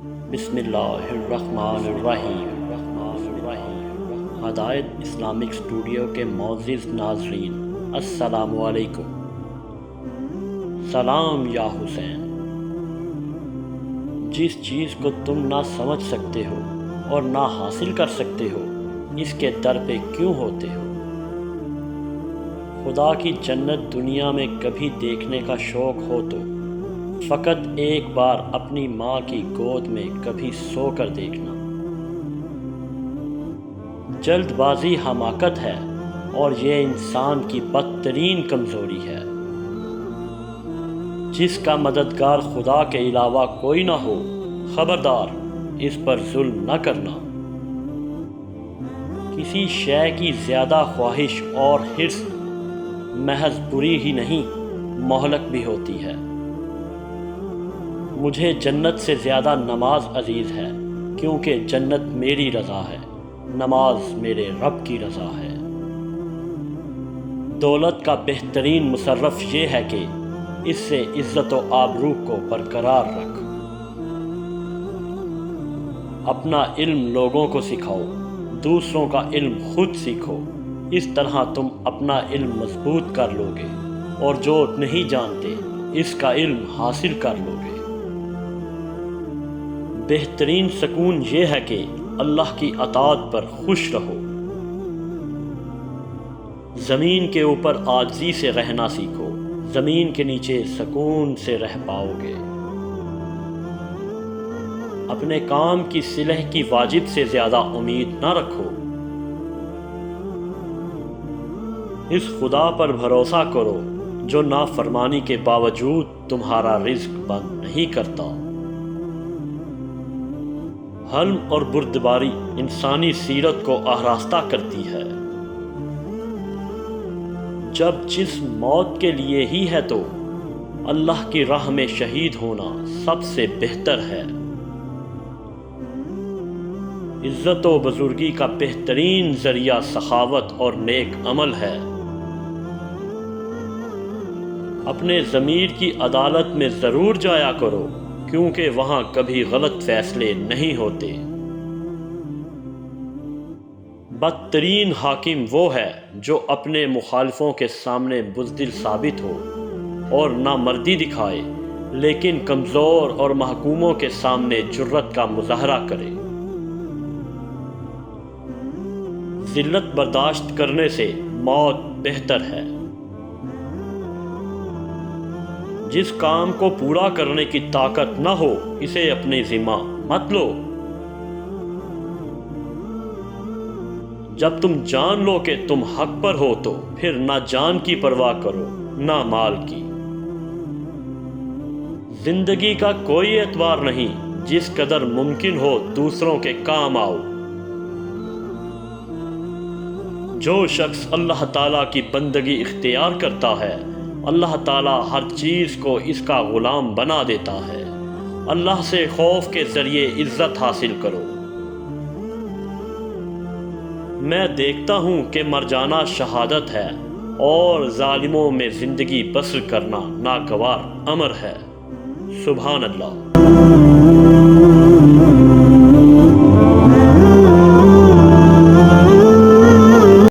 بسم اللہ الرحمن الرحیم۔ ہدایت اسلامک اسٹوڈیو کے معزز ناظرین، السلام علیکم۔ سلام یا حسین۔ جس چیز کو تم نہ سمجھ سکتے ہو اور نہ حاصل کر سکتے ہو، اس کے در پہ کیوں ہوتے ہو؟ خدا کی جنت دنیا میں کبھی دیکھنے کا شوق ہو تو فقط ایک بار اپنی ماں کی گود میں کبھی سو کر دیکھنا۔ جلد بازی حماقت ہے اور یہ انسان کی بدترین کمزوری ہے۔ جس کا مددگار خدا کے علاوہ کوئی نہ ہو، خبردار اس پر ظلم نہ کرنا۔ کسی شے کی زیادہ خواہش اور حرص محض بری ہی نہیں، مہلک بھی ہوتی ہے۔ مجھے جنت سے زیادہ نماز عزیز ہے، کیونکہ جنت میری رضا ہے، نماز میرے رب کی رضا ہے۔ دولت کا بہترین مصرف یہ ہے کہ اس سے عزت و آبرو کو برقرار رکھ۔ اپنا علم لوگوں کو سکھاؤ، دوسروں کا علم خود سیکھو۔ اس طرح تم اپنا علم مضبوط کر لو گے اور جو نہیں جانتے اس کا علم حاصل کر لو گے۔ بہترین سکون یہ ہے کہ اللہ کی اطاعت پر خوش رہو۔ زمین کے اوپر عاجزی سے رہنا سیکھو، زمین کے نیچے سکون سے رہ پاؤ گے۔ اپنے کام کی صلح کی واجب سے زیادہ امید نہ رکھو۔ اس خدا پر بھروسہ کرو جو نافرمانی کے باوجود تمہارا رزق بند نہیں کرتا۔ حلم اور بردباری انسانی سیرت کو آراستہ کرتی ہے۔ جب جسم موت کے لیے ہی ہے تو اللہ کی راہ میں شہید ہونا سب سے بہتر ہے۔ عزت و بزرگی کا بہترین ذریعہ سخاوت اور نیک عمل ہے۔ اپنے ضمیر کی عدالت میں ضرور جایا کرو، کیونکہ وہاں کبھی غلط فیصلے نہیں ہوتے۔ بدترین حاکم وہ ہے جو اپنے مخالفوں کے سامنے بزدل ثابت ہو اور نامردی دکھائے، لیکن کمزور اور محکوموں کے سامنے جرأت کا مظاہرہ کرے۔ ذلت برداشت کرنے سے موت بہتر ہے۔ جس کام کو پورا کرنے کی طاقت نہ ہو، اسے اپنے ذمہ مت لو۔ جب تم جان لو کہ تم حق پر ہو تو پھر نہ جان کی پرواہ کرو نہ مال کی۔ زندگی کا کوئی اعتبار نہیں، جس قدر ممکن ہو دوسروں کے کام آؤ۔ جو شخص اللہ تعالیٰ کی بندگی اختیار کرتا ہے، اللہ تعالیٰ ہر چیز کو اس کا غلام بنا دیتا ہے۔ اللہ سے خوف کے ذریعے عزت حاصل کرو۔ میں دیکھتا ہوں کہ مر جانا شہادت ہے اور ظالموں میں زندگی بسر کرنا ناگوار امر ہے۔ سبحان اللہ۔